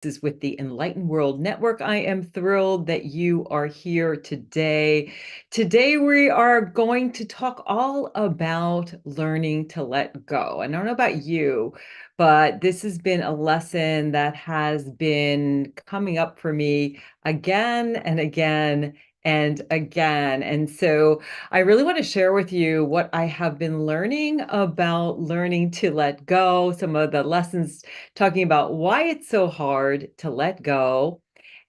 is with the Enlighten World Network. I am thrilled that you are here today. Today, we are going to talk all about learning to let go. And I don't know about you, but this has been a lesson that has been coming up for me again and again and again. And so I really want to share with you what I have been learning about learning to let go, some of the lessons talking about why it's so hard to let go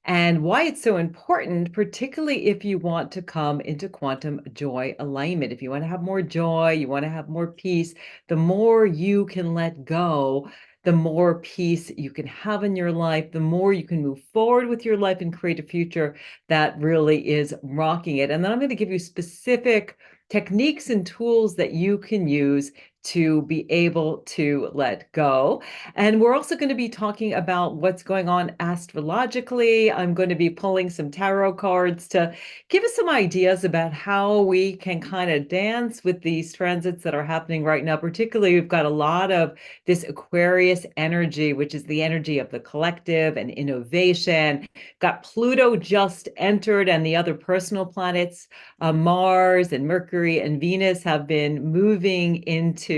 and why it's so important, particularly if you want to come into quantum joy alignment. If you want to have more joy, you want to have more peace, the more you can let go, the more peace you can have in your life, the more you can move forward with your life and create a future that really is rocking it. And then I'm going to give you specific techniques and tools that you can use to be able to let go. And we're also going to be talking about what's going on astrologically. I'm going to be pulling some tarot cards to give us some ideas about how we can kind of dance with these transits that are happening right now. Particularly, we've got a lot of this Aquarius energy, which is the energy of the collective and innovation. Got Pluto just entered, and the other personal planets, Mars and Mercury and Venus, have been moving into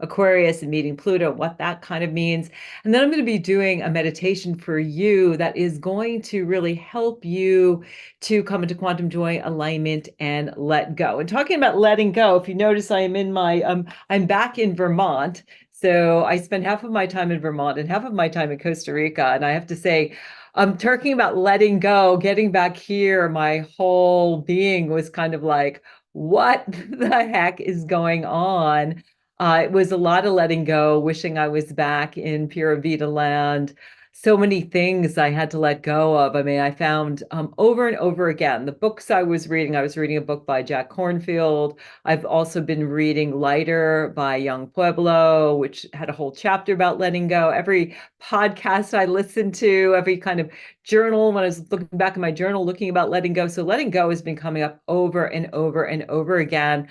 Aquarius and meeting Pluto, what that kind of means. And then I'm going to be doing a meditation for you that is going to really help you to come into quantum joy alignment and let go. And talking about letting go, if you notice, I am in my I'm back in Vermont. So I spent half of my time in Vermont and half of my time in Costa Rica. And I have to say, I'm talking about letting go, getting back here, my whole being was kind of like, what the heck is going on? It was a lot of letting go, wishing I was back in Pura Vida land. So many things I had to let go of. I mean, I found over and over again the books I was reading a book by Jack Kornfield. I've also been reading Lighter by Young Pueblo, which had a whole chapter about letting go. Every podcast I listened to, every kind of journal, when I was looking back in my journal, looking about letting go. So letting go has been coming up over and over and over again.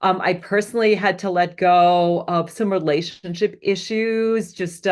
I personally had to let go of some relationship issues, just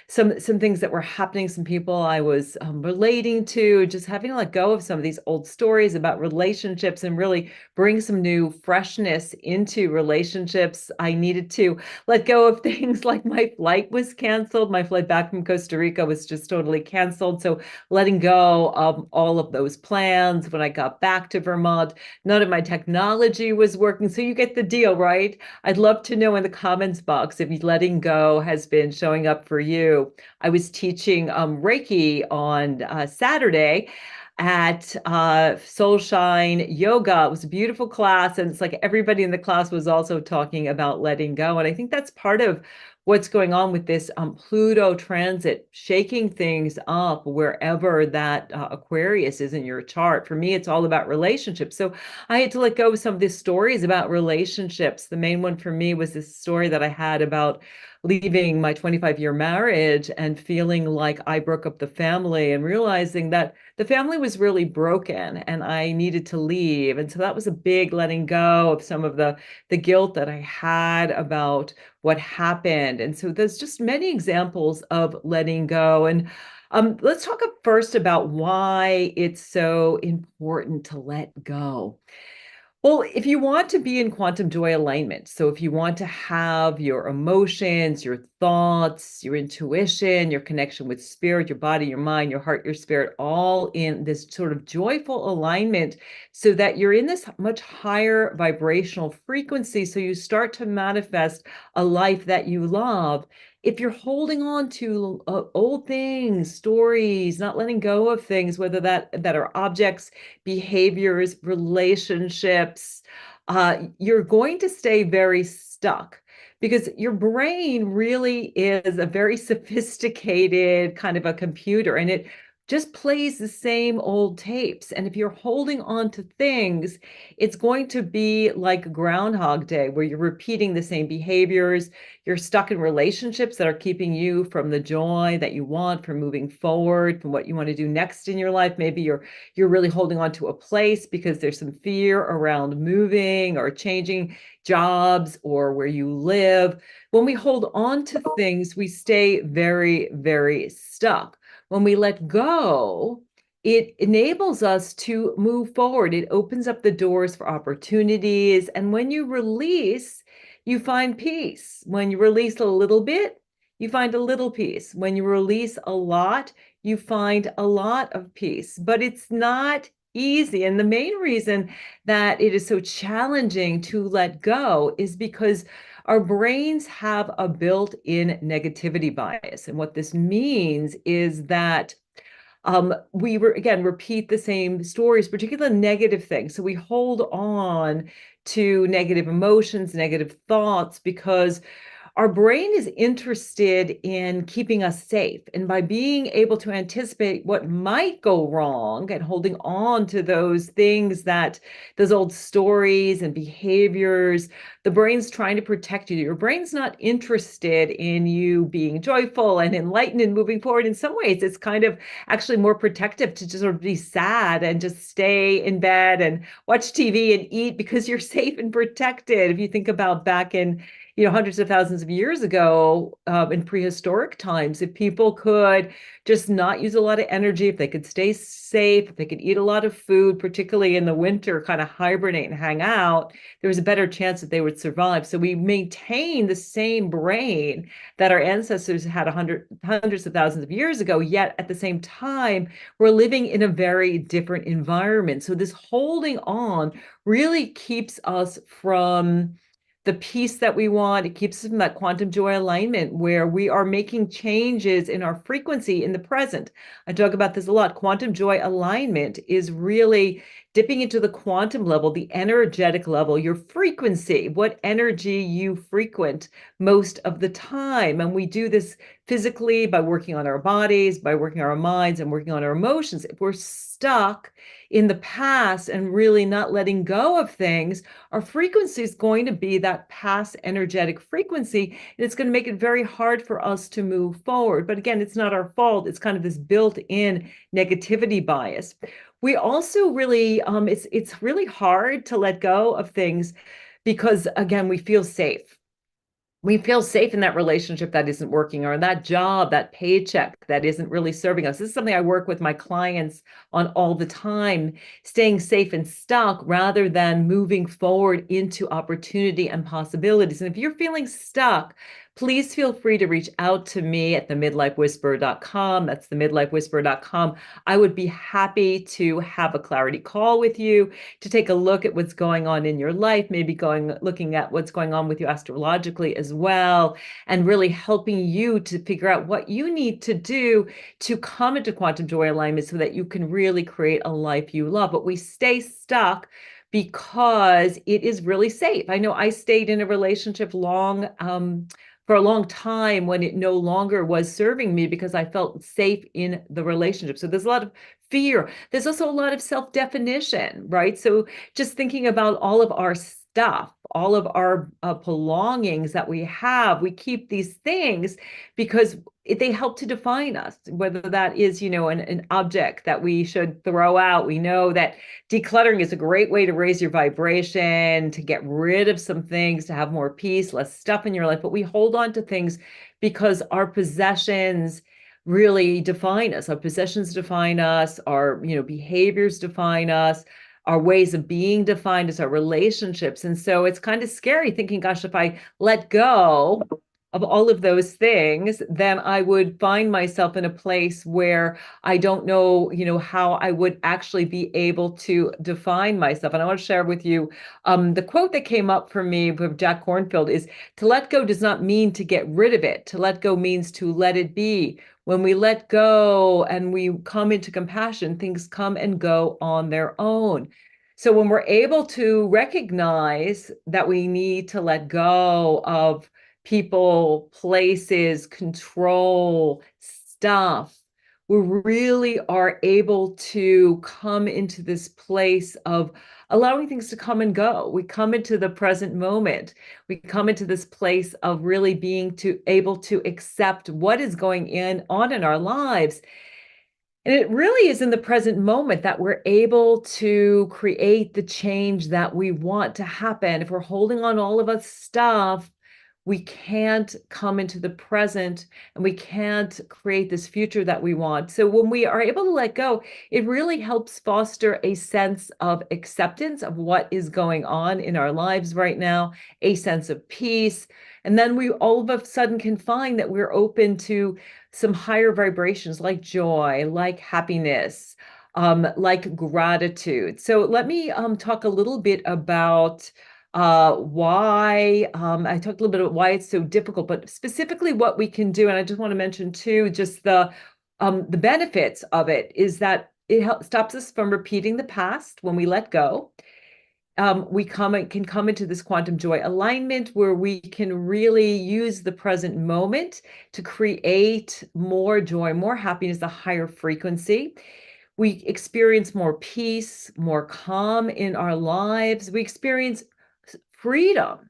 some things that were happening, some people I was relating to, just having to let go of some of these old stories about relationships and really bring some new freshness into relationships. I needed to let go of things like my flight was canceled. My flight back from Costa Rica was just totally canceled. So letting go of all of those plans when I got back to Vermont. None of my technology was working. So you get the deal, right? I'd love to know in the comments box if letting go has been showing up for you. I was teaching Reiki on Saturday at Soulshine Yoga. It was a beautiful class. And it's like everybody in the class was also talking about letting go. And I think that's part of what's going on with this Pluto transit, shaking things up wherever that Aquarius is in your chart. For me, it's all about relationships. So I had to let go of some of these stories about relationships. The main one for me was this story that I had about leaving my 25-year marriage and feeling like I broke up the family and realizing that the family was really broken and I needed to leave. And so that was a big letting go of some of the guilt that I had about what happened. And so there's just many examples of letting go. And let's talk first about why it's so important to let go. Well, if you want to be in quantum joy alignment, so if you want to have your emotions, your thoughts, your intuition, your connection with spirit, your body, your mind, your heart, your spirit, all in this sort of joyful alignment, so that you're in this much higher vibrational frequency, so you start to manifest a life that you love. If you're holding on to old things, stories, not letting go of things, whether that are objects, behaviors, relationships, you're going to stay very stuck because your brain really is a very sophisticated kind of a computer and it just plays the same old tapes. And if you're holding on to things, it's going to be like Groundhog Day, where you're repeating the same behaviors. You're stuck in relationships that are keeping you from the joy that you want, from moving forward, from what you want to do next in your life. Maybe you're really holding on to a place because there's some fear around moving or changing jobs or where you live. When we hold on to things, we stay very, very stuck. When we let go, it enables us to move forward. It opens up the doors for opportunities. And when you release, you find peace. When you release a little bit, you find a little peace. When you release a lot, you find a lot of peace. But it's not easy. And the main reason that it is so challenging to let go is because our brains have a built-in negativity bias. And what this means is that we were, again, repeat the same stories, particularly negative things. So we hold on to negative emotions, negative thoughts, because our brain is interested in keeping us safe. And by being able to anticipate what might go wrong and holding on to those things, that those old stories and behaviors, the brain's trying to protect you. Your brain's not interested in you being joyful and enlightened and moving forward. In some ways, it's kind of actually more protective to just sort of be sad and just stay in bed and watch TV and eat because you're safe and protected. If you think about back in hundreds of thousands of years ago, in prehistoric times, if people could just not use a lot of energy, if they could stay safe, if they could eat a lot of food, particularly in the winter, kind of hibernate and hang out, there was a better chance that they would survive. So we maintain the same brain that our ancestors had hundreds of thousands of years ago, yet at the same time, we're living in a very different environment. So this holding on really keeps us from the peace that we want. It keeps us from that quantum joy alignment where we are making changes in our frequency in the present. I talk about this a lot. Quantum joy alignment is really dipping into the quantum level, the energetic level, your frequency, what energy you frequent most of the time. And we do this physically by working on our bodies, by working on our minds, and working on our emotions. If we're stuck in the past and really not letting go of things, our frequency is going to be that past energetic frequency, and it's going to make it very hard for us to move forward. But again, it's not our fault. It's kind of this built-in negativity bias. We also really, it's really hard to let go of things because, again, we feel safe. We feel safe in that relationship that isn't working, or that job, that paycheck that isn't really serving us. This is something I work with my clients on all the time, staying safe and stuck rather than moving forward into opportunity and possibilities. And if you're feeling stuck, please feel free to reach out to me at themidlifewhisperer.com. That's themidlifewhisperer.com. I would be happy to have a clarity call with you to take a look at what's going on in your life, maybe looking at what's going on with you astrologically as well, and really helping you to figure out what you need to do to come into quantum joy alignment so that you can really create a life you love. But we stay stuck because it is really safe. I know I stayed in a relationship for a long time when it no longer was serving me because I felt safe in the relationship. So there's a lot of fear. There's also a lot of self-definition, right? So just thinking about all of our stuff, all of our belongings that we have, we keep these things because they help to define us, whether that is, an object that we should throw out. We know that decluttering is a great way to raise your vibration, to get rid of some things, to have more peace, less stuff in your life. But we hold on to things because our possessions really define us. Our possessions define us, our, behaviors define us, our ways of being define us, our relationships. And so it's kind of scary thinking, gosh, if I let go of all of those things, then I would find myself in a place where I don't know, how I would actually be able to define myself. And I want to share with you the quote that came up for me with Jack Kornfield is, to let go does not mean to get rid of it. To let go means to let it be. When we let go and we come into compassion, things come and go on their own. So when we're able to recognize that we need to let go of people, places, control, stuff, we really are able to come into this place of allowing things to come and go. We come into the present moment. We come into this place of really being able to accept what is going on in our lives. And it really is in the present moment that we're able to create the change that we want to happen. If we're holding on all of us stuff, we can't come into the present and we can't create this future that we want. So when we are able to let go, it really helps foster a sense of acceptance of what is going on in our lives right now, a sense of peace. And then we all of a sudden can find that we're open to some higher vibrations like joy, like happiness, like gratitude. So let me talk a little bit about why I talked a little bit about why it's so difficult, but specifically what we can do. And I just want to mention too, just the benefits of it is that it stops us from repeating the past when we let go. We can come into this quantum joy alignment where we can really use the present moment to create more joy, more happiness, a higher frequency. We experience more peace, more calm in our lives. We experience freedom.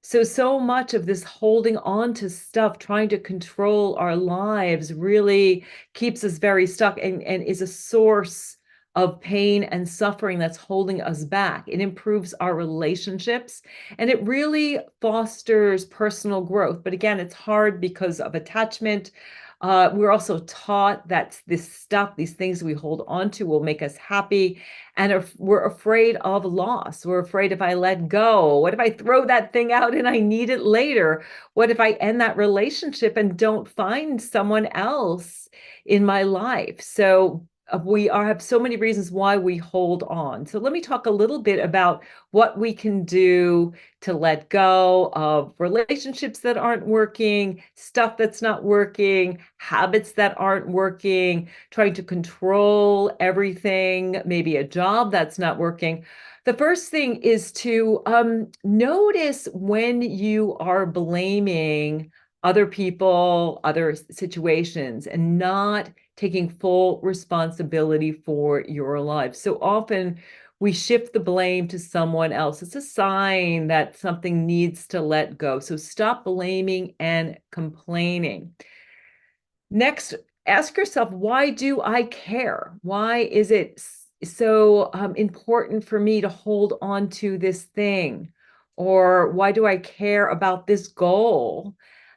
So much of this holding on to stuff, trying to control our lives, really keeps us very stuck and is a source of pain and suffering that's holding us back. It improves our relationships and it really fosters personal growth. But again, it's hard because of attachment. We're also taught that this stuff, these things we hold on to will make us happy. And we're afraid of loss. We're afraid if I let go, what if I throw that thing out and I need it later? What if I end that relationship and don't find someone else in my life? So have so many reasons why we hold on. So let me talk a little bit about what we can do to let go of relationships that aren't working, stuff that's not working, habits that aren't working, trying to control everything, maybe a job that's not working. The first thing is to notice when you are blaming other people, other situations, and not taking full responsibility for your life. So often we shift the blame to someone else. It's a sign that something needs to let go. So stop blaming and complaining. Next, ask yourself, why do I care? Why is it so important for me to hold on to this thing? Or why do I care about this goal?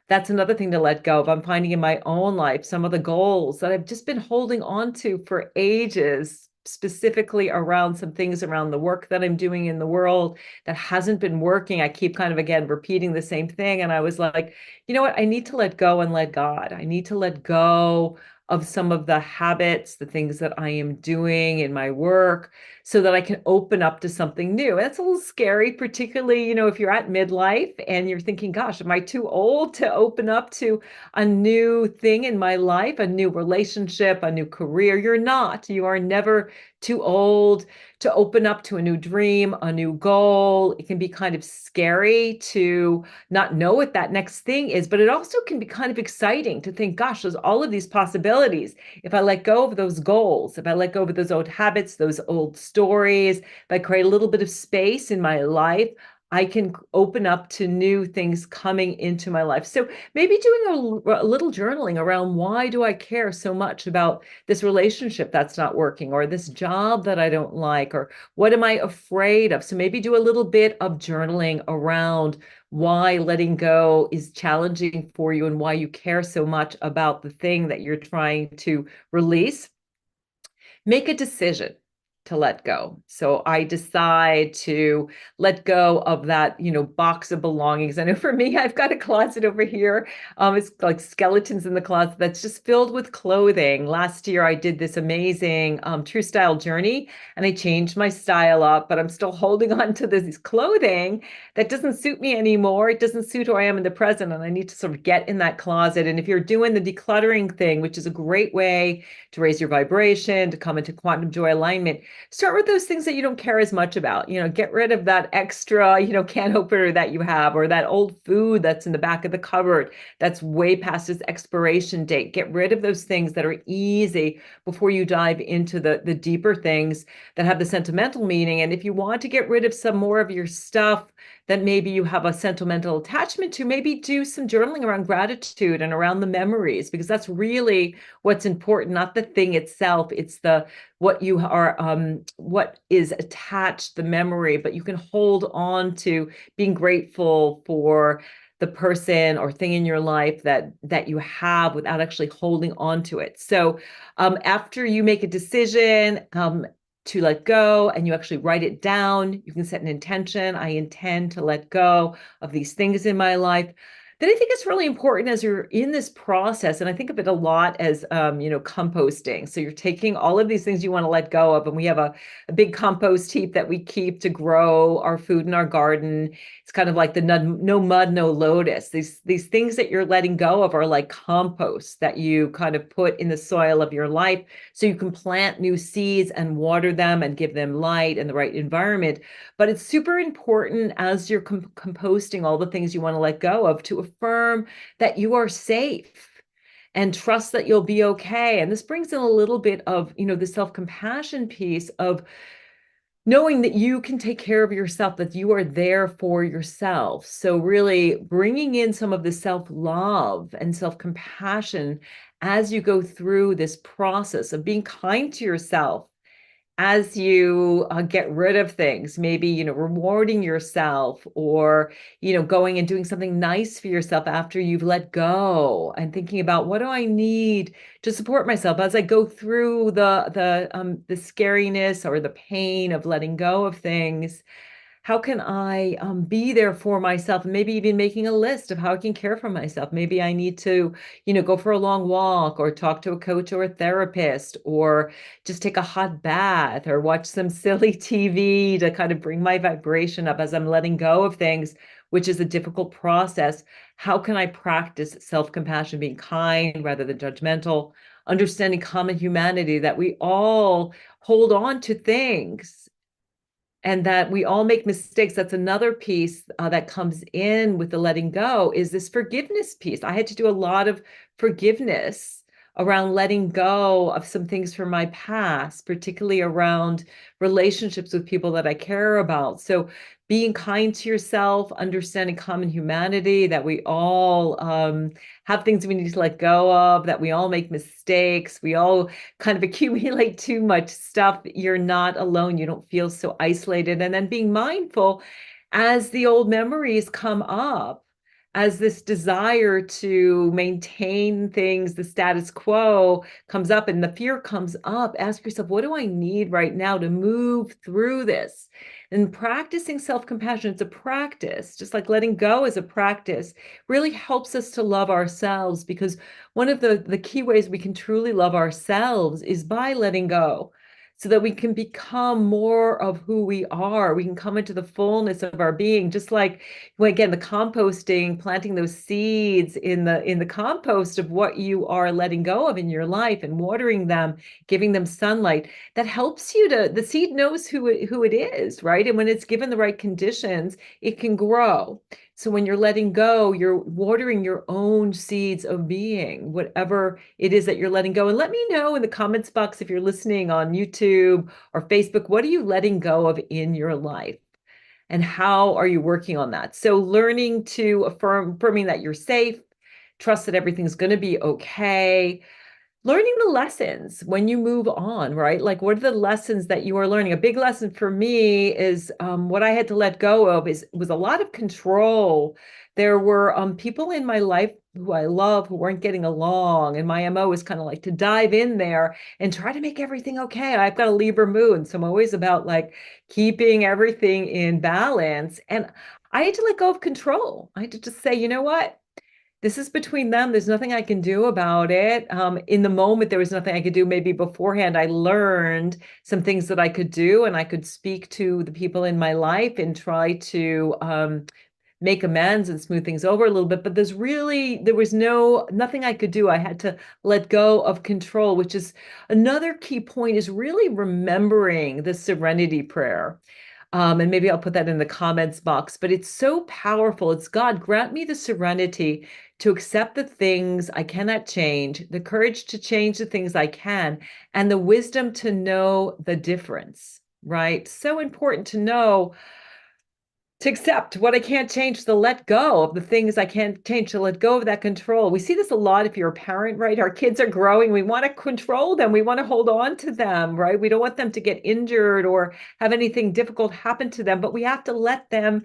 That's another thing to let go of. I'm finding in my own life some of the goals that I've just been holding on to for ages, specifically around some things around the work that I'm doing in the world that hasn't been working. I keep kind of, again, repeating the same thing. And I was like, you know what? I need to let go and let God. I need to let go of some of the habits, the things that I am doing in my work so that I can open up to something new. That's a little scary, particularly, if you're at midlife and you're thinking, gosh, am I too old to open up to a new thing in my life, a new relationship, a new career? You're not. You are never too old to open up to a new dream, a new goal. It can be kind of scary to not know what that next thing is, but it also can be kind of exciting to think, gosh, there's all of these possibilities. If I let go of those goals, if I let go of those old habits, those old stories, if I create a little bit of space in my life, I can open up to new things coming into my life. So maybe doing a little journaling around why do I care so much about this relationship that's not working, or this job that I don't like, or what am I afraid of? So maybe do a little bit of journaling around why letting go is challenging for you and why you care so much about the thing that you're trying to release. Make a decision to let go. So I decide to let go of that, box of belongings. I know for me, I've got a closet over here. It's like skeletons in the closet that's just filled with clothing. Last year, I did this amazing True Style journey and I changed my style up, but I'm still holding on to this clothing that doesn't suit me anymore. It doesn't suit who I am in the present. And I need to sort of get in that closet. And if you're doing the decluttering thing, which is a great way to raise your vibration, to come into quantum joy alignment, start with those things that you don't care as much about. Get rid of that extra, can opener that you have, or that old food that's in the back of the cupboard that's way past its expiration date. Get rid of those things that are easy before you dive into the deeper things that have the sentimental meaning. And if you want to get rid of some more of your stuff that maybe you have a sentimental attachment to, maybe do some journaling around gratitude and around the memories, because that's really what's important, not the thing itself. It's what you are, what is attached, the memory, but you can hold on to being grateful for the person or thing in your life that you have without actually holding on to it. So after you make a decision to let go and you actually write it down, you can set an intention. I intend to let go of these things in my life. Then I think it's really important as you're in this process, and I think of it a lot as, composting. So you're taking all of these things you want to let go of, and we have a big compost heap that we keep to grow our food in our garden. It's kind of like the no mud, no lotus. These things that you're letting go of are like compost that you kind of put in the soil of your life so you can plant new seeds and water them and give them light and the right environment. But it's super important as you're composting all the things you want to let go of to affirm that you are safe and trust that you'll be okay. And this brings in a little bit of, the self-compassion piece of knowing that you can take care of yourself, that you are there for yourself. So really bringing in some of the self-love and self-compassion as you go through this process of being kind to yourself as you get rid of things, maybe, rewarding yourself or, going and doing something nice for yourself after you've let go and thinking about what do I need to support myself as I go through the scariness or the pain of letting go of things. How can I be there for myself? And maybe even making a list of how I can care for myself. Maybe I need to, go for a long walk or talk to a coach or a therapist or just take a hot bath or watch some silly TV to kind of bring my vibration up as I'm letting go of things, which is a difficult process. How can I practice self-compassion, being kind rather than judgmental, understanding common humanity, that we all hold on to things and that we all make mistakes. That's another piece that comes in with the letting go, is this forgiveness piece. I had to do a lot of forgiveness around letting go of some things from my past, particularly around relationships with people that I care about. So being kind to yourself, understanding common humanity, that we all have things we need to let go of, that we all make mistakes, we all kind of accumulate too much stuff. You're not alone. You don't feel so isolated. And then being mindful as the old memories come up, as this desire to maintain things, the status quo comes up and the fear comes up, ask yourself, what do I need right now to move through this? And practicing self-compassion, it's a practice, just like letting go is a practice, really helps us to love ourselves, because one of the key ways we can truly love ourselves is by letting go, so that we can become more of who we are. We can come into the fullness of our being, just like, well, again, the composting, planting those seeds in the compost of what you are letting go of in your life and watering them, giving them sunlight. That helps you to, the seed knows who it is, right? And when it's given the right conditions, it can grow. So when you're letting go, you're watering your own seeds of being, whatever it is that you're letting go. And let me know in the comments box, if you're listening on YouTube or Facebook, what are you letting go of in your life? And how are you working on that? So learning to affirming that you're safe, trust that everything's going to be okay, learning the lessons when you move on, right? Like, what are the lessons that you are learning? A big lesson for me is what I had to let go of was a lot of control. There were people in my life who I love who weren't getting along, and my MO is kind of like to dive in there and try to make everything okay. I've got a Libra moon, so I'm always about like keeping everything in balance. And I had to let go of control. I had to just say, you know what? This is between them. There's nothing I can do about it. In the moment, there was nothing I could do. Maybe beforehand, I learned some things that I could do, and I could speak to the people in my life and try to make amends and smooth things over a little bit. But there was nothing I could do. I had to let go of control, which is another key point, is really remembering the serenity prayer. And maybe I'll put that in the comments box, but it's so powerful. It's, God, grant me the serenity to accept the things I cannot change, the courage to change the things I can, and the wisdom to know the difference, right? So important to know, to accept what I can't change, to let go of the things I can't change, to let go of that control. We see this a lot if you're a parent, right? Our kids are growing. We want to control them. We want to hold on to them, right? We don't want them to get injured or have anything difficult happen to them, but we have to let them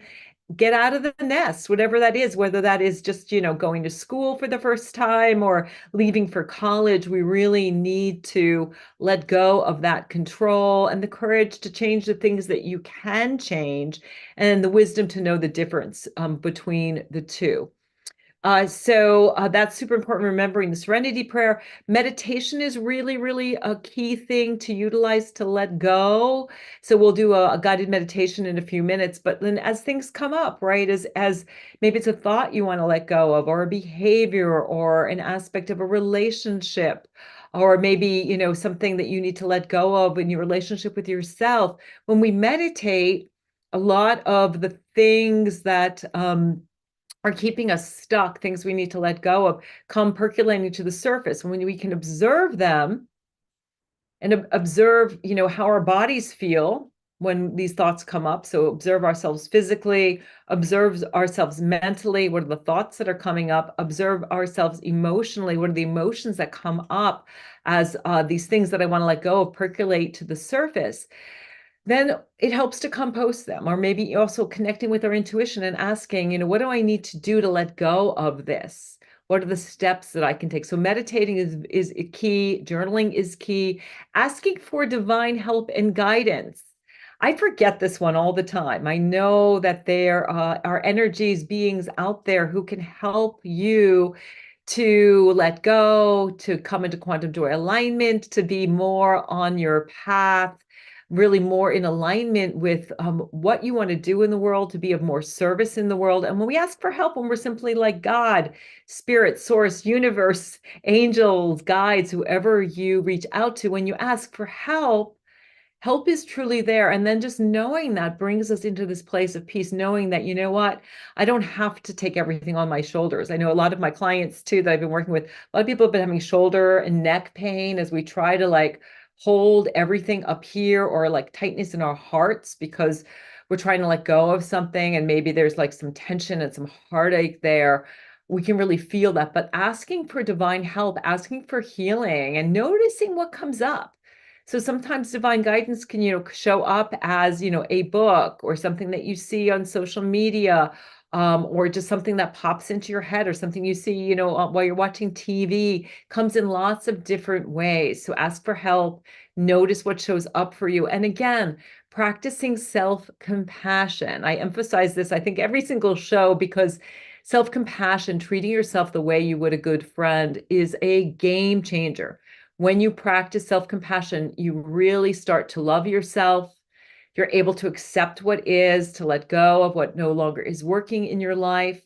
get out of the nest, whatever that is, whether that is just, going to school for the first time or leaving for college. We really need to let go of that control and the courage to change the things that you can change, and the wisdom to know the difference between the two. So that's super important, remembering the serenity prayer. Meditation is really, really a key thing to utilize to let go. So we'll do a guided meditation in a few minutes, but then as things come up, right, as maybe it's a thought you want to let go of, or a behavior, or an aspect of a relationship, or maybe, something that you need to let go of in your relationship with yourself. When we meditate, a lot of the things that are keeping us stuck, things we need to let go of, come percolating to the surface. When we can observe them and observe, how our bodies feel when these thoughts come up. So observe ourselves physically, observe ourselves mentally. What are the thoughts that are coming up? Observe ourselves emotionally. What are the emotions that come up as these things that I want to let go of percolate to the surface? Then it helps to compost them, or maybe also connecting with our intuition and asking, what do I need to do to let go of this? What are the steps that I can take? So meditating is key. Journaling is key. Asking for divine help and guidance. I forget this one all the time. I know that there are energies, beings out there who can help you to let go, to come into quantum joy alignment, to be more on your path, really more in alignment with what you want to do in the world, to be of more service in the world. And when we ask for help, when we're simply like God, spirit, source, universe, angels, guides, whoever you reach out to, when you ask for help is truly there. And then just knowing that brings us into this place of peace, knowing that, what, I don't have to take everything on my shoulders. I know a lot of my clients too that I've been working with, a lot of people have been having shoulder and neck pain as we try to hold everything up here, or tightness in our hearts because we're trying to let go of something. And maybe there's some tension and some heartache there. We can really feel that, but asking for divine help, asking for healing, and noticing what comes up. So sometimes divine guidance can, show up as, a book or something that you see on social media, or just something that pops into your head, or something you see, while you're watching TV. Comes in lots of different ways. So ask for help, notice what shows up for you. And again, practicing self-compassion. I emphasize this, I think, every single show, because self-compassion, treating yourself the way you would a good friend, is a game changer. When you practice self-compassion, you really start to love yourself. You're able to accept what is, to let go of what no longer is working in your life.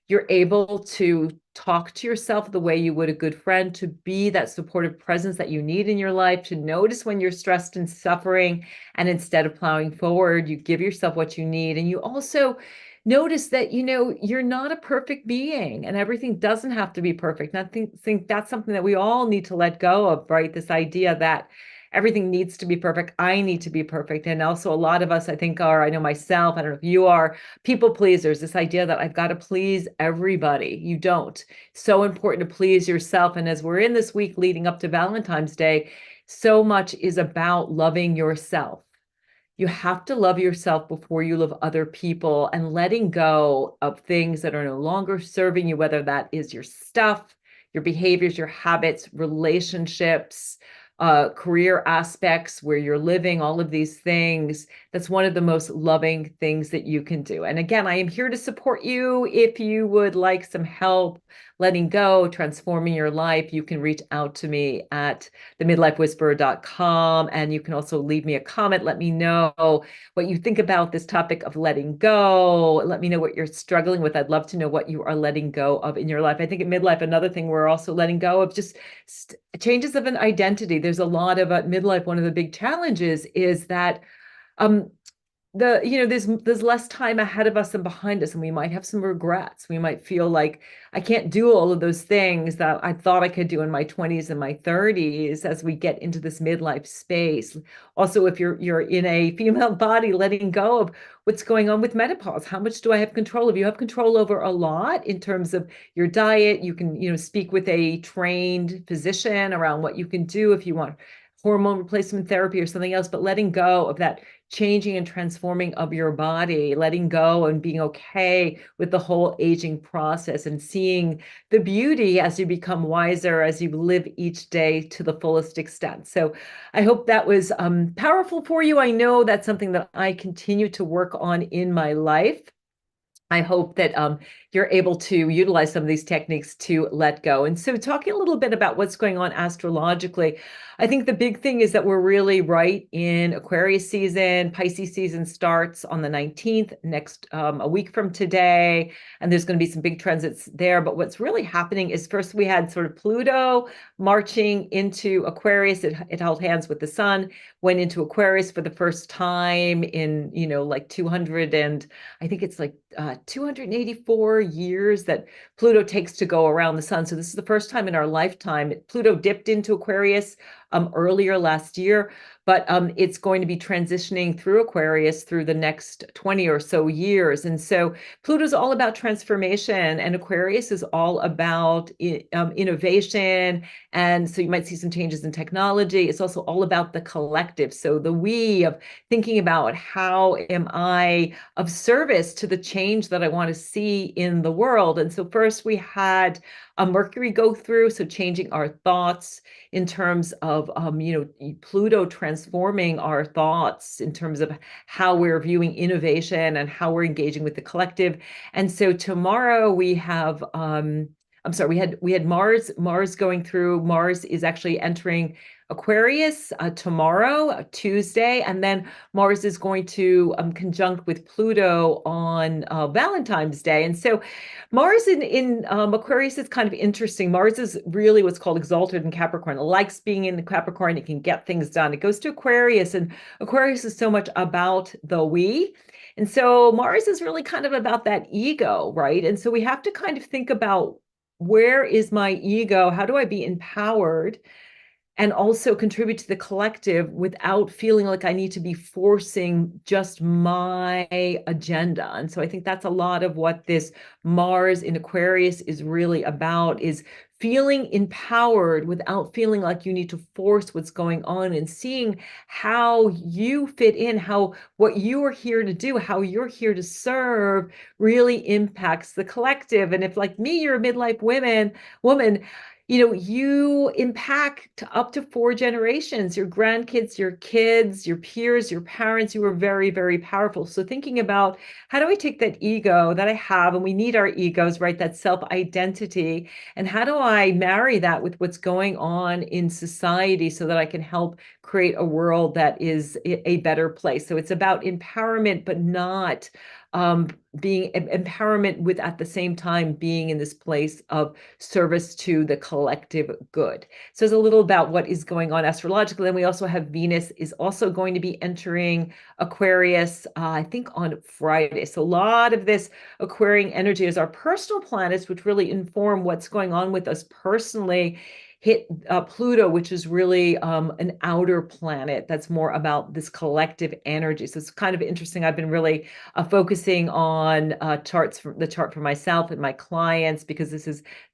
You're able to talk to yourself the way you would a good friend, to be that supportive presence that you need in your life, to notice when you're stressed and suffering. And instead of plowing forward, you give yourself what you need. And you also notice that, you're not a perfect being, and everything doesn't have to be perfect. And I think that's something that we all need to let go of, right? This idea that everything needs to be perfect. I need to be perfect. And also a lot of us, I think, I know myself, I don't know if you are, people pleasers. This idea that I've got to please everybody. You don't. So important to please yourself. And as we're in this week leading up to Valentine's Day, so much is about loving yourself. You have to love yourself before you love other people, and letting go of things that are no longer serving you, whether that is your stuff, your behaviors, your habits, relationships, career aspects where you're living, all of these things. That's one of the most loving things that you can do. And again, I am here to support you. If you would like some help letting go, transforming your life, you can reach out to me at themidlifewhisperer.com. And you can also leave me a comment. Let me know what you think about this topic of letting go. Let me know what you're struggling with. I'd love to know what you are letting go of in your life. I think at midlife, another thing we're also letting go of just changes of an identity. There's a lot of midlife. One of the big challenges is that um, there's less time ahead of us than behind us, and we might have some regrets. We might feel like I can't do all of those things that I thought I could do in my 20s and my 30s as we get into this midlife space. Also, if you're in a female body, letting go of what's going on with menopause. How much do I have control of? You have control over a lot in terms of your diet. You can, speak with a trained physician around what you can do if you want hormone replacement therapy or something else, but letting go of that changing and transforming of your body, letting go and being okay with the whole aging process and seeing the beauty as you become wiser, as you live each day to the fullest extent. So I hope that was powerful for you. I know that's something that I continue to work on in my life. I hope that you're able to utilize some of these techniques to let go. And so, talking a little bit about what's going on astrologically, I think the big thing is that we're really right in Aquarius season. Pisces season starts on the 19th, next a week from today, and there's going to be some big transits there. But what's really happening is first we had sort of Pluto marching into Aquarius. It held hands with the sun, went into Aquarius for the first time in, like 200 and I think it's like 284 years that Pluto takes to go around the sun. So this is the first time in our lifetime. Pluto dipped into Aquarius earlier last year, but it's going to be transitioning through Aquarius through the next 20 or so years. And so Pluto's all about transformation, and Aquarius is all about innovation. And so you might see some changes in technology. It's also all about the collective. So the we of thinking about how am I of service to the change that I want to see in the world. And so first we had a Mercury go through, so changing our thoughts in terms of, Pluto transforming our thoughts in terms of how we're viewing innovation and how we're engaging with the collective. And so tomorrow we have, we had Mars going through. Mars is actually entering Aquarius tomorrow, Tuesday, and then Mars is going to conjunct with Pluto on Valentine's Day. And so Mars in Aquarius is kind of interesting. Mars is really what's called exalted in Capricorn. It likes being in the Capricorn. It can get things done. It goes to Aquarius, and Aquarius is so much about the we. And so Mars is really kind of about that ego, right? And so we have to kind of think about, where is my ego? How do I be empowered and also contribute to the collective without feeling like I need to be forcing just my agenda? And so I think that's a lot of what this Mars in Aquarius is really about, is feeling empowered without feeling like you need to force what's going on, and seeing how you fit in, how what you are here to do, how you're here to serve really impacts the collective. And if, like me, you're a midlife woman, you impact up to 4 generations, your grandkids, your kids, your peers, your parents. You are very, very powerful. So thinking about, how do I take that ego that I have, and we need our egos, right? That self-identity. And how do I marry that with what's going on in society so that I can help create a world that is a better place? So it's about empowerment, but not being empowerment with, at the same time, being in this place of service to the collective good. So it's a little about what is going on astrologically. Then we also have Venus is also going to be entering Aquarius, I think on Friday. So a lot of this Aquarian energy is our personal planets, which really inform what's going on with us personally, hit Pluto, which is really an outer planet that's more about this collective energy. So it's kind of interesting. I've been really focusing on charts, for the chart for myself and my clients, because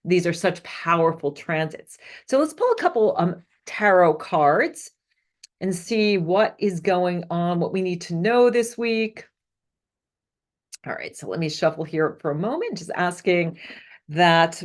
these are such powerful transits. So let's pull a couple tarot cards and see what is going on, what we need to know this week. All right, so let me shuffle here for a moment, just asking that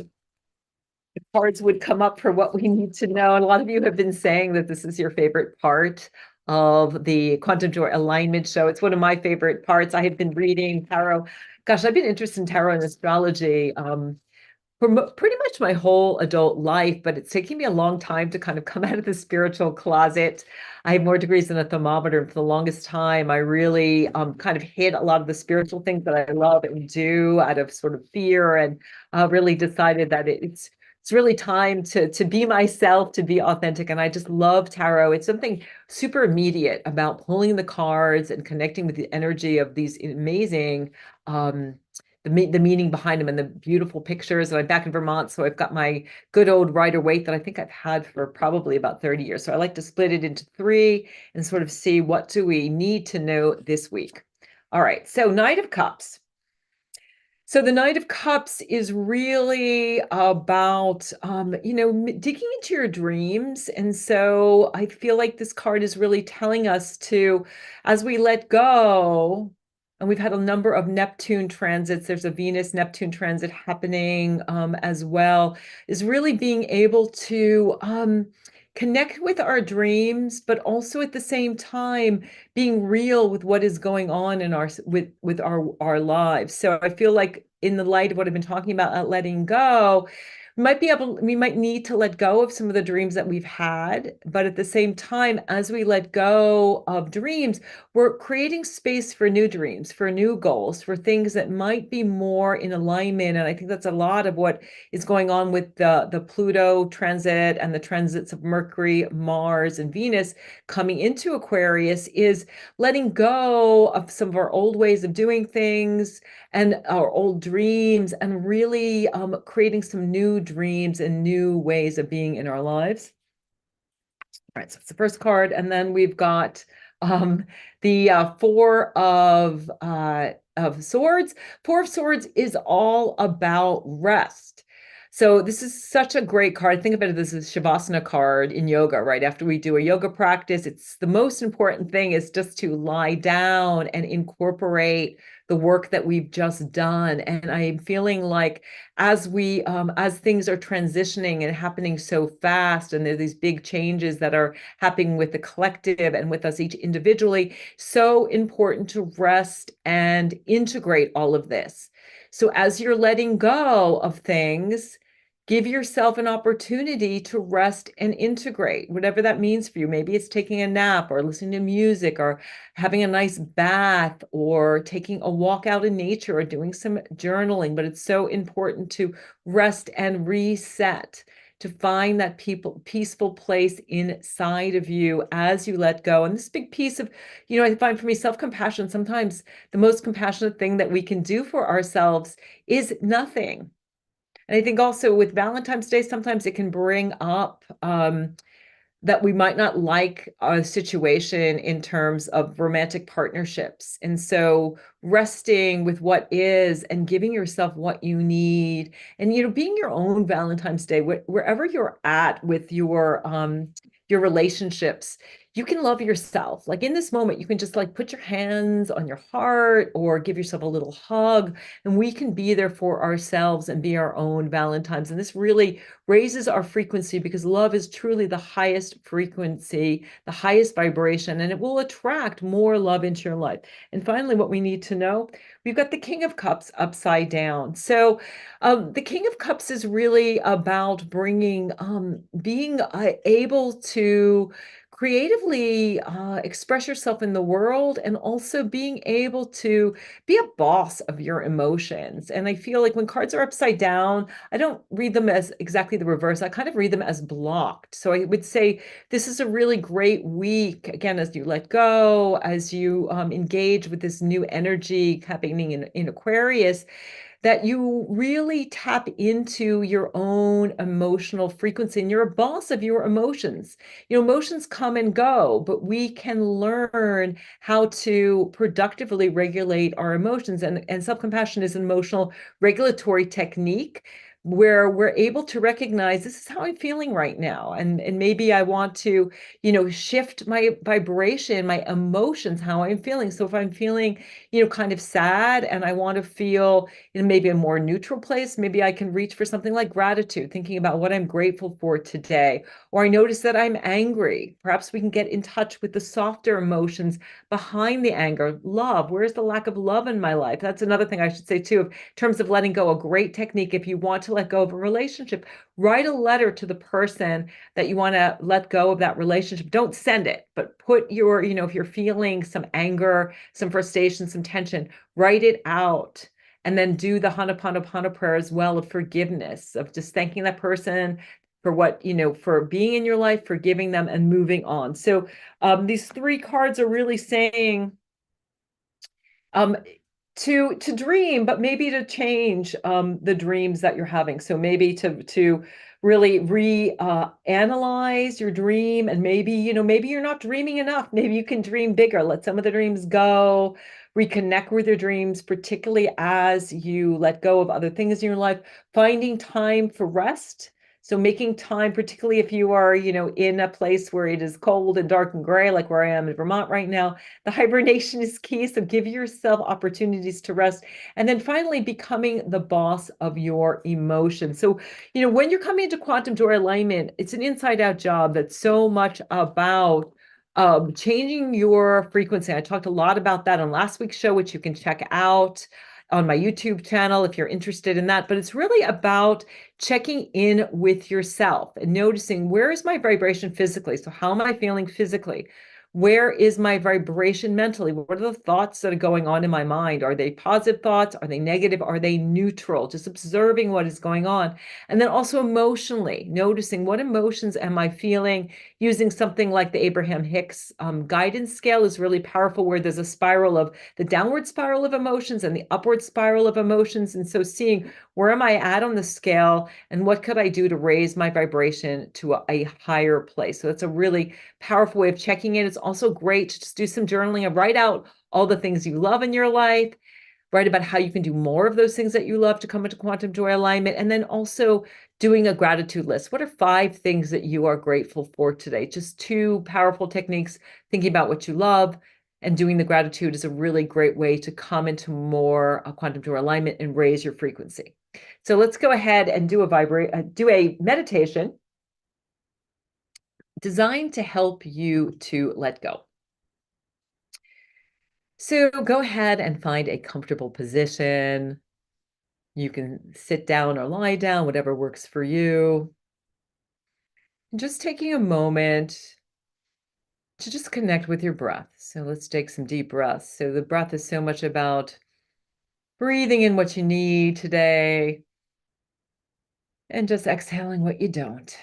the cards would come up for what we need to know. And a lot of you have been saying that this is your favorite part of the Quantum Joy Alignment Show. It's one of my favorite parts. I have been reading tarot. Gosh, I've been interested in tarot and astrology for pretty much my whole adult life, but it's taking me a long time to kind of come out of the spiritual closet. I have more degrees than a thermometer. For the longest time, I really kind of hid a lot of the spiritual things that I love and do out of sort of fear, and really decided that it's really time to be myself, to be authentic. And I just love tarot. It's something super immediate about pulling the cards and connecting with the energy of these amazing the meaning behind them and the beautiful pictures. And I'm back in Vermont, so I've got my good old Rider-Waite that I think I've had for probably about 30 years. So I like to split it into 3 and sort of see, what do we need to know this week? All right, so Knight of Cups. So the Knight of Cups is really about, digging into your dreams. And so I feel like this card is really telling us to, as we let go, and we've had a number of Neptune transits, there's a Venus Neptune transit happening as well, is really being able to connect with our dreams, but also at the same time, being real with what is going on in with our lives. So I feel like in the light of what I've been talking about at letting go, we might need to let go of some of the dreams that we've had, but at the same time, as we let go of dreams, we're creating space for new dreams, for new goals, for things that might be more in alignment. And I think that's a lot of what is going on with the Pluto transit and the transits of Mercury, Mars, and Venus coming into Aquarius, is letting go of some of our old ways of doing things and our old dreams, and really creating some new dreams and new ways of being in our lives. All right, so it's the first card, and then we've got the Four of Swords. Four of Swords is all about rest. So this is such a great card. Think about it, this is Shavasana card in yoga, right? After we do a yoga practice, it's the most important thing is just to lie down and incorporate the work that we've just done. And I'm feeling like as things are transitioning and happening so fast, and there's these big changes that are happening with the collective and with us each individually, so important to rest and integrate all of this. So as you're letting go of things, give yourself an opportunity to rest and integrate, whatever that means for you. Maybe it's taking a nap or listening to music or having a nice bath or taking a walk out in nature or doing some journaling. But it's so important to rest and reset, to find that peaceful place inside of you as you let go. And this big piece of, I find for me, self-compassion, sometimes the most compassionate thing that we can do for ourselves is nothing. And I think also with Valentine's Day, sometimes it can bring up that we might not like a situation in terms of romantic partnerships. And so resting with what is and giving yourself what you need, and being your own Valentine's Day, wherever you're at with your relationships, you can love yourself. Like in this moment, you can just like put your hands on your heart or give yourself a little hug, and we can be there for ourselves and be our own Valentines. And this really raises our frequency, because love is truly the highest frequency, the highest vibration, and it will attract more love into your life. And finally, what we need to know, we've got the King of Cups upside down. So the King of Cups is really about being able to creatively express yourself in the world, and also being able to be a boss of your emotions. And I feel like when cards are upside down, I don't read them as exactly the reverse. I kind of read them as blocked. So I would say this is a really great week, again, as you let go, as you engage with this new energy happening in Aquarius, that you really tap into your own emotional frequency, and you're a boss of your emotions. Emotions come and go, but we can learn how to productively regulate our emotions. And self-compassion is an emotional regulatory technique where we're able to recognize, this is how I'm feeling right now. And maybe I want to, shift my vibration, my emotions, how I'm feeling. So if I'm feeling, kind of sad, and I want to feel in maybe a more neutral place, maybe I can reach for something like gratitude, thinking about what I'm grateful for today. Or I notice that I'm angry. Perhaps we can get in touch with the softer emotions behind the anger. Love. Where's the lack of love in my life? That's another thing I should say too, in terms of letting go. A great technique, if you want to let go of a relationship, write a letter to the person that you want to let go of that relationship. Don't send it, but put your, if you're feeling some anger, some frustration, some tension, write it out. And then do the Ho'oponopono prayer as well, of forgiveness, of just thanking that person for what, for being in your life, forgiving them, and moving on. So these three cards are really saying um, to dream, but maybe to change the dreams that you're having. So maybe to really analyze your dream, and maybe, maybe you're not dreaming enough. Maybe you can dream bigger. Let some of the dreams go. Reconnect with your dreams, particularly as you let go of other things in your life, finding time for rest. So making time, particularly if you are, in a place where it is cold and dark and gray, like where I am in Vermont right now, the hibernation is key. So give yourself opportunities to rest. And then finally, becoming the boss of your emotions. So, when you're coming into quantum door alignment, it's an inside out job that's so much about changing your frequency. I talked a lot about that on last week's show, which you can check out on my YouTube channel if you're interested in that. But it's really about checking in with yourself and noticing, where is my vibration physically? So how am I feeling physically? Where is my vibration mentally? What are the thoughts that are going on in my mind? Are they positive thoughts? Are they negative? Are they neutral? Just observing what is going on. And then also emotionally, noticing, what emotions am I feeling? Using something like the Abraham Hicks guidance scale is really powerful, where there's a spiral of the downward spiral of emotions and the upward spiral of emotions. And so seeing, where am I at on the scale, and what could I do to raise my vibration to a higher place? So that's a really powerful way of checking in. It's also great to just do some journaling and write out all the things you love in your life, write about how you can do more of those things that you love to come into quantum joy alignment, and then also doing a gratitude list. What are 5 things that you are grateful for today? Just 2 powerful techniques. Thinking about what you love and doing the gratitude is a really great way to come into more quantum joy alignment and raise your frequency. So let's go ahead and do a meditation designed to help you to let go. So go ahead and find a comfortable position. You can sit down or lie down, whatever works for you. And just taking a moment to just connect with your breath. So let's take some deep breaths. So the breath is so much about breathing in what you need today and just exhaling what you don't.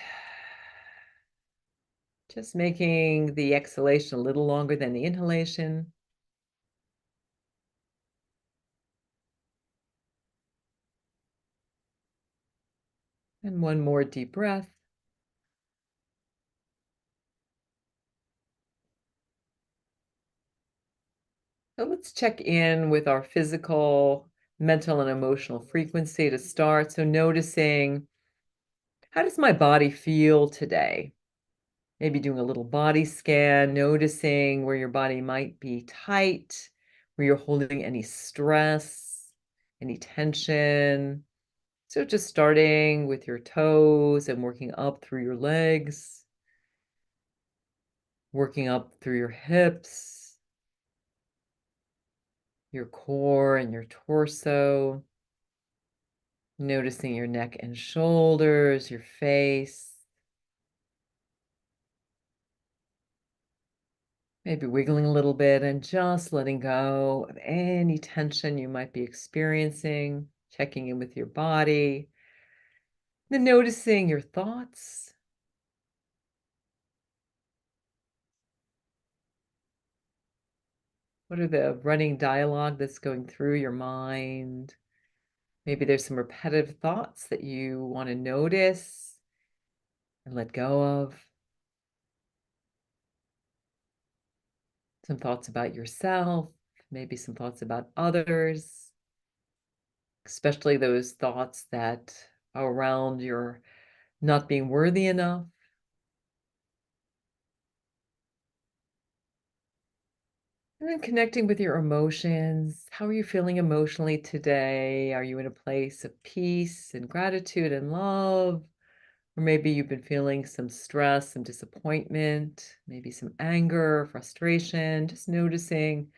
Just making the exhalation a little longer than the inhalation. And one more deep breath. So let's check in with our physical, mental, and emotional frequency to start. So noticing, how does my body feel today? Maybe doing a little body scan, noticing where your body might be tight, where you're holding any stress, any tension. So just starting with your toes and working up through your legs, working up through your hips, your core and your torso, noticing your neck and shoulders, your face. Maybe wiggling a little bit and just letting go of any tension you might be experiencing, checking in with your body, then noticing your thoughts. What are the running dialogue that's going through your mind? Maybe there's some repetitive thoughts that you want to notice and let go of. Some thoughts about yourself, maybe some thoughts about others, especially those thoughts that are around your not being worthy enough. And then connecting with your emotions. How are you feeling emotionally today? Are you in a place of peace and gratitude and love? Or maybe you've been feeling some stress, some disappointment, maybe some anger, frustration, just noticing,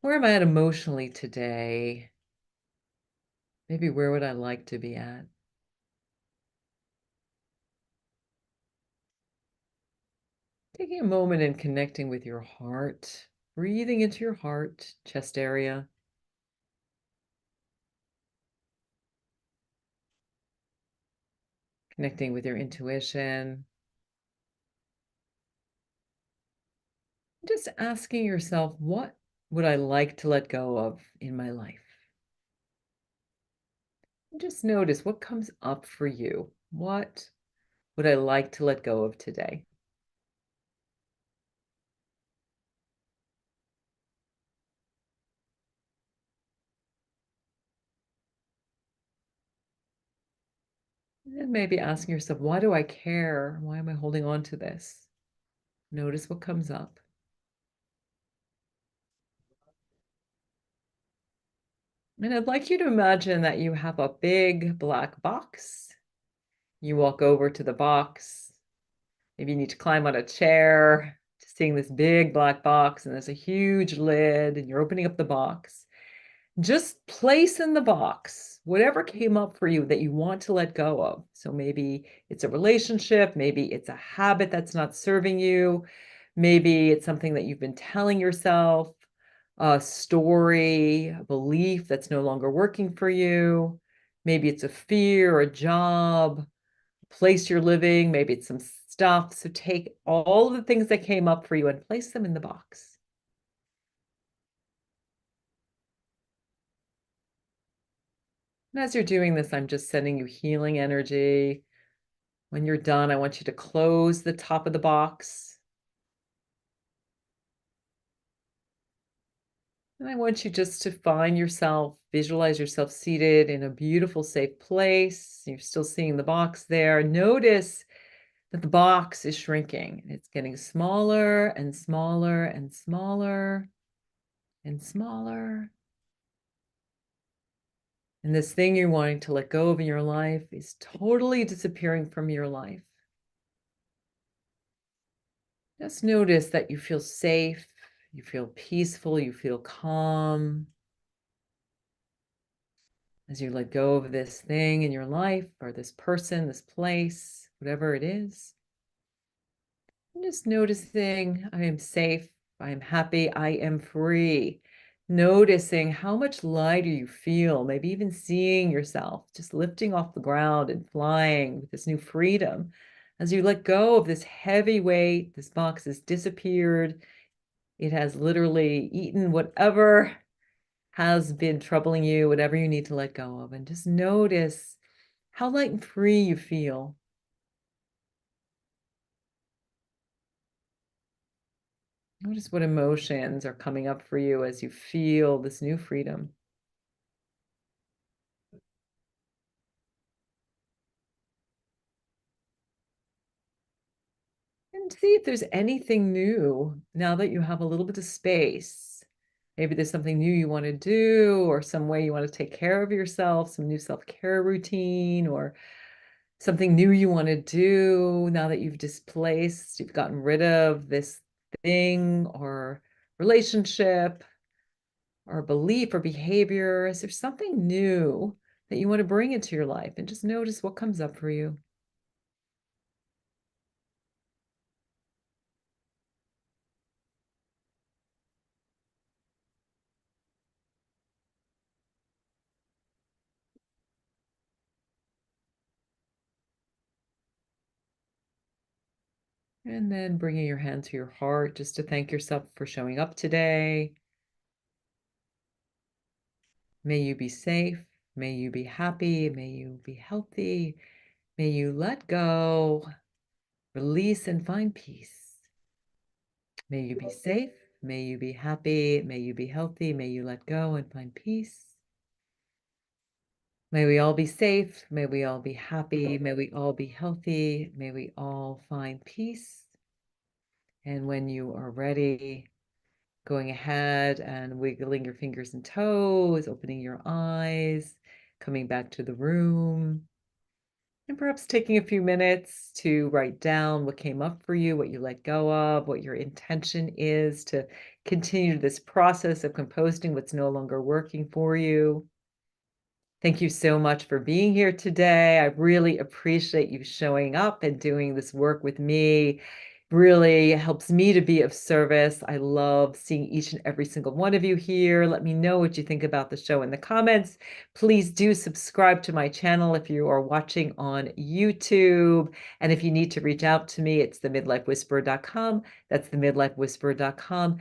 where am I at emotionally today? Maybe where would I like to be at? Taking a moment and connecting with your heart, breathing into your heart, chest area, connecting with your intuition, just asking yourself, what would I like to let go of in my life? And just notice what comes up for you. What would I like to let go of today? And maybe asking yourself, why do I care? Why am I holding on to this? Notice what comes up. And I'd like you to imagine that you have a big black box. You walk over to the box. Maybe you need to climb on a chair, to seeing this big black box, and there's a huge lid, and you're opening up the box. Just place in the box whatever came up for you that you want to let go of. So maybe it's a relationship, maybe it's a habit that's not serving you, maybe it's something that you've been telling yourself, a story, a belief that's no longer working for you. Maybe it's a fear, a job, a place you're living, maybe it's some stuff. So take all the things that came up for you and place them in the box. And as you're doing this, I'm just sending you healing energy. When you're done, I want you to close the top of the box. And I want you just to find yourself, visualize yourself seated in a beautiful, safe place. You're still seeing the box there. Notice that the box is shrinking. It's getting smaller and smaller and smaller and smaller. And this thing you're wanting to let go of in your life is totally disappearing from your life. Just notice that you feel safe, you feel peaceful, you feel calm as you let go of this thing in your life or this person, this place, whatever it is. And just noticing I am safe, I am happy, I am free. Noticing how much lighter you feel, maybe even seeing yourself just lifting off the ground and flying with this new freedom. As you let go of this heavy weight, this box has disappeared. It has literally eaten whatever has been troubling you, whatever you need to let go of, and just notice how light and free you feel. Notice what emotions are coming up for you as you feel this new freedom. And see if there's anything new now that you have a little bit of space. Maybe there's something new you want to do, or some way you want to take care of yourself, some new self-care routine, or something new you want to do now that you've gotten rid of this thing or relationship or belief or behavior. Is there something new that you want to bring into your life? And just notice what comes up for you. And then bringing your hand to your heart just to thank yourself for showing up today. May you be safe. May you be happy. May you be healthy. May you let go, release, and find peace. May you be safe. May you be happy. May you be healthy. May you let go and find peace. May we all be safe. May we all be happy. May we all be healthy. May we all find peace. And when you are ready, going ahead and wiggling your fingers and toes, opening your eyes, coming back to the room, and perhaps taking a few minutes to write down what came up for you, what you let go of, what your intention is to continue this process of composting what's no longer working for you. Thank you so much for being here today. I really appreciate you showing up and doing this work with me. Really helps me to be of service. I love seeing each and every single one of you here. Let me know what you think about the show in the comments. Please do subscribe to my channel if you are watching on YouTube. And if you need to reach out to me, it's themidlifewhisperer.com. That's themidlifewhisperer.com.